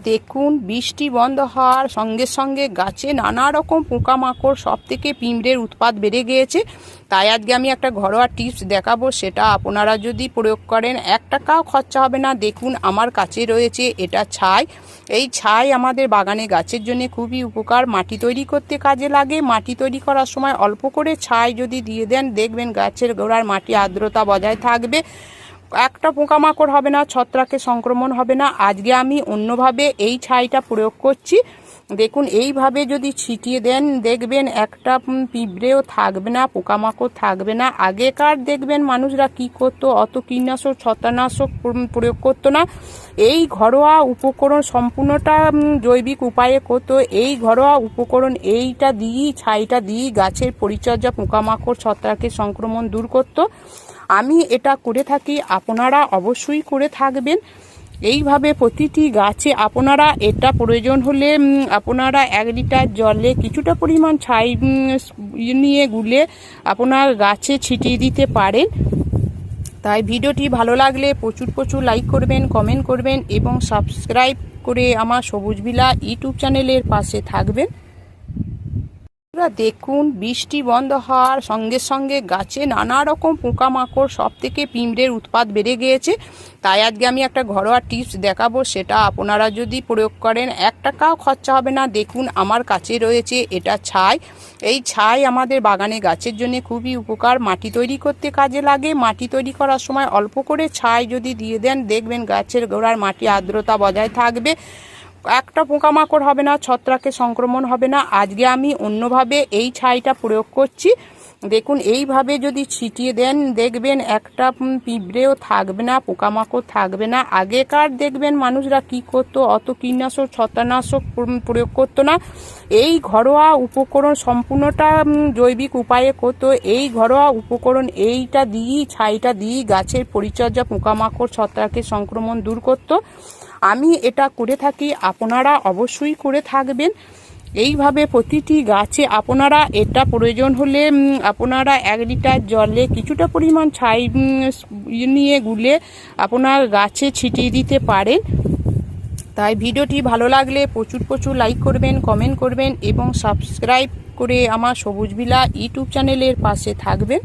দেখুন, বৃষ্টি বন্ধ হওয়ার সঙ্গে সঙ্গে গাছে নানা রকম পোকামাকড়, সব থেকে পিঁমড়ের উৎপাত বেড়ে গিয়েছে। তাই আজকে আমি একটা ঘরোয়া টিপস দেখাবো, সেটা আপনারা যদি প্রয়োগ করেন 1 টাকাও খরচা হবে না। দেখুন, আমার কাছে রয়েছে এটা ছাই। এই ছাই আমাদের বাগানে গাছের জন্য খুবই উপকার, মাটি তৈরি করতে কাজে লাগে। মাটি তৈরি করার সময় অল্প করে ছাই যদি দিয়ে দেন, দেখবেন গাছের গোড়ার মাটি আর্দ্রতা বজায় থাকবে, একটা পোকামাকড় হবে না, ছত্রাকের সংক্রমণ হবে না। আজকে আমি অন্যভাবে এই ছাইটা প্রয়োগ করছি। দেখুন, এইভাবে যদি ছিটিয়ে দেন, দেখবেন একটা পিঁপড়েও থাকবে না, পোকামাকড় থাকবে না। আগেকার দেখবেন মানুষরা কি করতো, অত কীটনাশক ছত্রাকনাশক প্রয়োগ করতো না। এই ঘরোয়া উপকরণ সম্পূর্ণটা জৈবিক উপায়ে করতো। এই ঘরোয়া উপকরণ এইটা দিয়েই, ছাইটা দিয়েই গাছের পরিচর্যা, পোকামাকড় ছত্রাকের সংক্রমণ দূর করতো। আমি এটা করে থাকি, আপনারা অবশ্যই করে থাকবেন। এইভাবে প্রতিটি গাছে আপনারা এটা প্রয়োজন হলে আপনারা 1 লিটার জলে কিছুটা পরিমাণ ছাই নিয়ে গুলে আপনার গাছে ছিটিয়ে দিতে পারেন। তাই ভিডিওটি ভালো লাগলে প্রচুর লাইক করবেন, কমেন্ট করবেন এবং সাবস্ক্রাইব করে আমার সবুজ ভিলা ইউটিউব চ্যানেলের পাশে থাকবেন। দেখুন, বৃষ্টি বন্ধ হওয়ার সঙ্গে সঙ্গে গাছে নানা রকম পোকামাকড়, সব থেকে পিঁমড়ের উৎপাত বেড়ে গিয়েছে। তাই আজকে আমি একটা ঘরোয়া টিপস দেখাবো, সেটা আপনারা যদি প্রয়োগ করেন 1 টাকাও খরচা হবে না। দেখুন, আমার কাছে রয়েছে এটা ছাই। এই ছাই আমাদের বাগানে গাছের জন্য খুবই উপকার, মাটি তৈরি করতে কাজে লাগে। মাটি তৈরি করার সময় অল্প করে ছাই যদি দিয়ে দেন, দেখবেন গাছের গোড়ার মাটি আর্দ্রতা বজায় থাকবে, একটা পোকামাকড় হবে না, ছত্রাকের সংক্রমণ হবে না। আজকে আমি অন্যভাবে এই ছাইটা প্রয়োগ করছি। দেখুন, এইভাবে যদি ছিটিয়ে দেন, দেখবেন একটা পিঁপড়েও থাকবে না, পোকামাকড় থাকবে না। আগেকার দেখবেন মানুষরা কি করতো, অত কীটনাশক ছত্রাকনাশক প্রয়োগ করতো না। এই ঘরোয়া উপকরণ সম্পূর্ণটা জৈবিক উপায়ে করতো। এই ঘরোয়া উপকরণ এইটা দিয়েই, ছাইটা দিয়েই গাছের পরিচর্যা, পোকামাকড় ছত্রাকের সংক্রমণ দূর করতো। আমি এটা করে থাকি, আপনারা অবশ্যই করে থাকবেন। এইভাবে প্রতিটি গাছে আপনারা এটা প্রয়োজন হলে আপনারা 1 লিটার জলে কিছুটা পরিমাণ ছাই নিয়ে গুলে আপনার গাছে ছিটিয়ে দিতে পারেন। তাই ভিডিওটি ভালো লাগলে প্রচুর লাইক করবেন, কমেন্ট করবেন এবং সাবস্ক্রাইব করে আমার সবুজ ভিলা ইউটিউব চ্যানেলের পাশে থাকবেন।